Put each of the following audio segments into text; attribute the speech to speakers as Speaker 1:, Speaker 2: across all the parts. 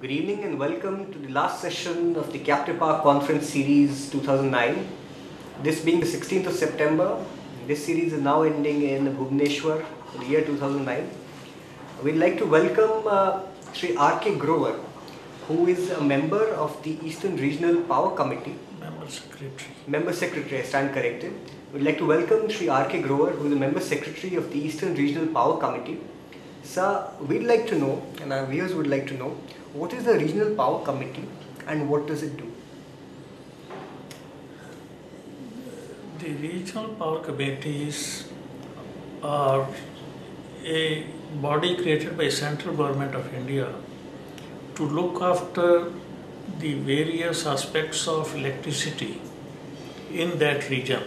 Speaker 1: Good evening and welcome to the last session of the Captive Power Conference Series 2009. This being the 16th of September, this series is now ending in Bhubaneswar for the year 2009. We'd like to welcome Sri R.K. Grover, who is a member of the Eastern Regional Power Committee. Member Secretary, I stand corrected. We'd like to welcome Sri R.K. Grover, who is a Member Secretary of the Eastern Regional Power Committee. Sir, we'd like to know, and our viewers would like to know, what is the Regional Power Committee and what does it do?
Speaker 2: The Regional Power Committees are a body created by Central Government of India to look after the various aspects of electricity in that region.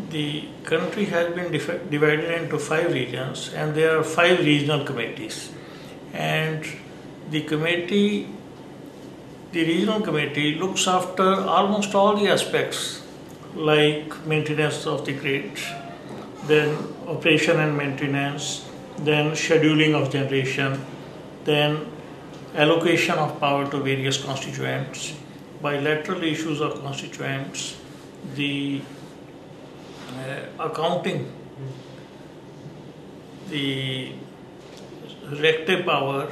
Speaker 2: The country has been divided into 5 regions and there are 5 regional committees. And the regional committee looks after almost all the aspects like maintenance of the grid, then operation and maintenance, then scheduling of generation, then allocation of power to various constituents, bilateral issues of constituents, the accounting, the reactive power,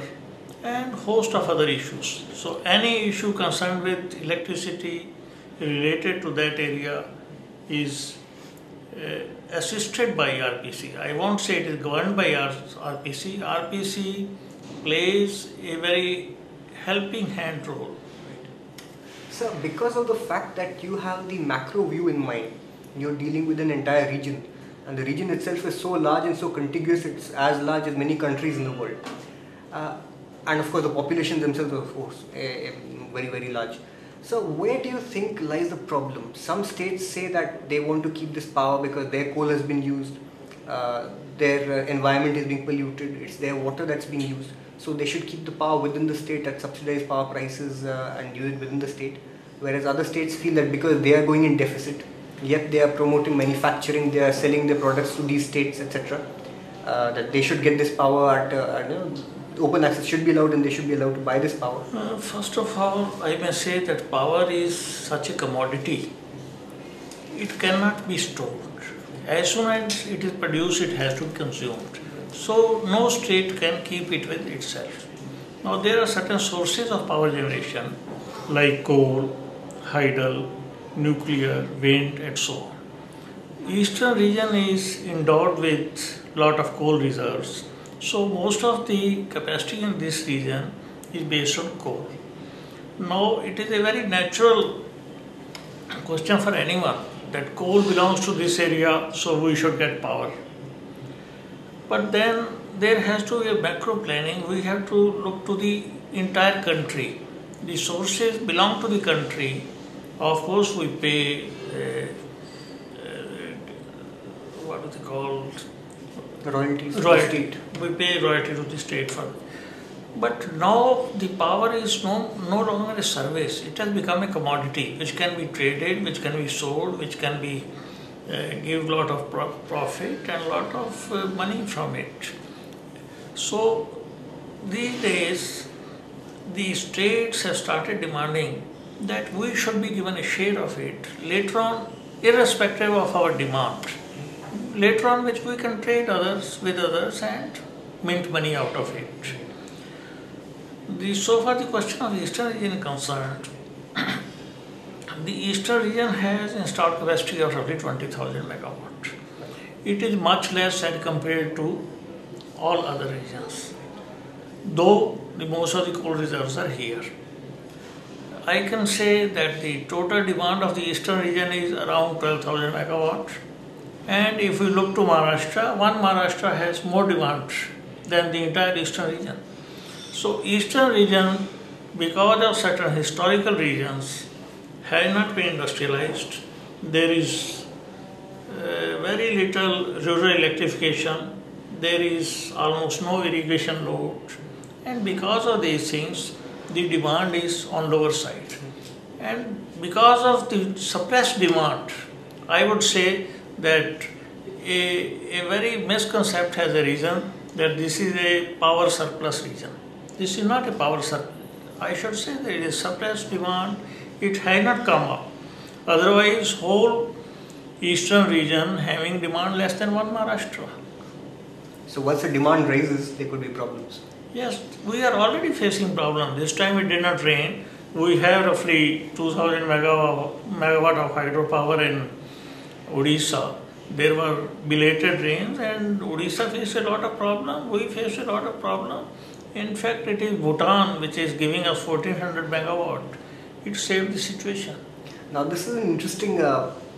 Speaker 2: and host of other issues. So any issue concerned with electricity related to that area is assisted by RPC. I won't say it is governed by RPC. RPC plays a very helping hand role.
Speaker 1: Sir, because of the fact that you have the macro view in mind, you're dealing with an entire region, and the region itself is so large and so contiguous, it's as large as many countries in the world. And of course the population themselves are of course very, very large. So where do you think lies the problem? Some states say that they want to keep this power because their coal has been used, their environment is being polluted, it's their water that's being used. So they should keep the power within the state at subsidized power prices and use it within the state. Whereas other states feel that because they are going in deficit, yet they are promoting manufacturing, they are selling their products to these states, etc. That they should get this power at open access should be allowed and they should be allowed to buy this power.
Speaker 2: First of all, I may say that power is such a commodity. It cannot be stored. As soon as it is produced, it has to be consumed. So no state can keep it with itself. Now there are certain sources of power generation like coal, hydel, nuclear, wind, and so on. Eastern region is endowed with lot of coal reserves. So most of the capacity in this region is based on coal. Now it is a very natural question for anyone that coal belongs to this area, so we should get power. But then there has to be a macro planning. We have to look to the entire country. The sources belong to the country. Of course, we pay, what is it called?
Speaker 1: Royalties.
Speaker 2: Royalty. We pay royalty to the state for it. But now the power is no longer a service. It has become a commodity which can be traded, which can be sold, which can be give lot of profit and lot of money from it. So these days the states have started demanding that we should be given a share of it later on, irrespective of our demand. Later on, which we can trade with others and mint money out of it. So far the question of the Eastern region is concerned, the Eastern region has installed capacity of roughly 20,000 megawatt. It is much less as compared to all other regions, though most of the coal reserves are here. I can say that the total demand of the Eastern region is around 12,000 megawatt. And if we look to Maharashtra, Maharashtra has more demand than the entire Eastern region. So Eastern region, because of certain historical reasons, has not been industrialized. There is very little rural electrification. There is almost no irrigation load. And because of these things, the demand is on lower side. And because of the suppressed demand, I would say that a very misconception has arisen that this is a power surplus region. This is not a power I should say there is suppressed demand. It has not come up. Otherwise, whole eastern region having demand less than one Maharashtra.
Speaker 1: So once the demand rises, there could be problems.
Speaker 2: Yes, we are already facing problem. This time it did not rain. We have roughly 2000 megawatt of hydropower in Odisha. There were belated rains and Odisha faced a lot of problem. We faced a lot of problem. In fact, it is Bhutan which is giving us 1400 megawatt. It saved the situation.
Speaker 1: Now this is an interesting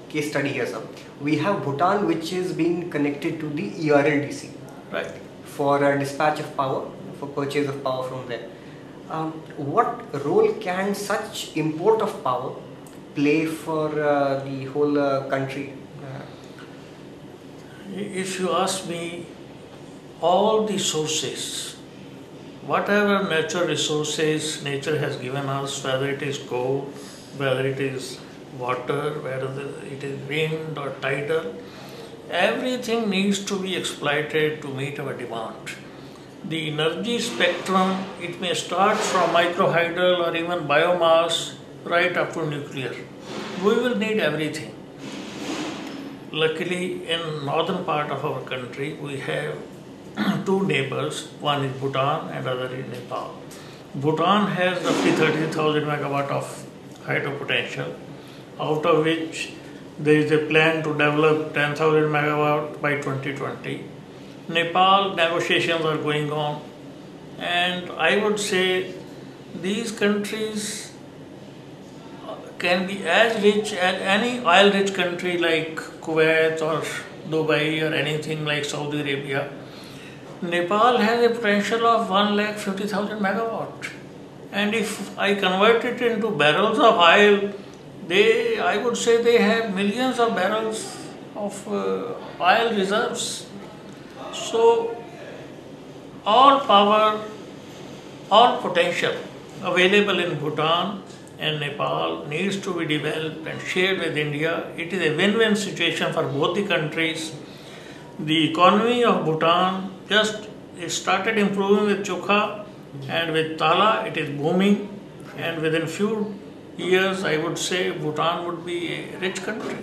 Speaker 1: case study here, sir. We have Bhutan, which is being connected to the ERLDC.
Speaker 2: Right.
Speaker 1: For dispatch of power, for purchase of power from there. What role can such import of power play for the whole country?
Speaker 2: If you ask me, all the sources, whatever natural resources nature has given us, whether it is coal, whether it is water, whether it is wind or tidal, everything needs to be exploited to meet our demand. The energy spectrum, it may start from microhydral or even biomass right up to nuclear. We will need everything. Luckily, in northern part of our country, we have two neighbors. One is Bhutan and other is Nepal. Bhutan has roughly 30,000 megawatt of hydro potential, out of which there is a plan to develop 10,000 megawatt by 2020. Nepal negotiations are going on, and I would say these countries can be as rich as any oil-rich country like Kuwait or Dubai or anything like Saudi Arabia. Nepal has a potential of 150,000 megawatt, and if I convert it into barrels of oil, I would say they have millions of barrels of oil reserves. So all power, all potential available in Bhutan and Nepal needs to be developed and shared with India. It is a win-win situation for both the countries. The economy of Bhutan it started improving with Chokha, and with Tala it is booming, and within few years I would say Bhutan would be a rich country.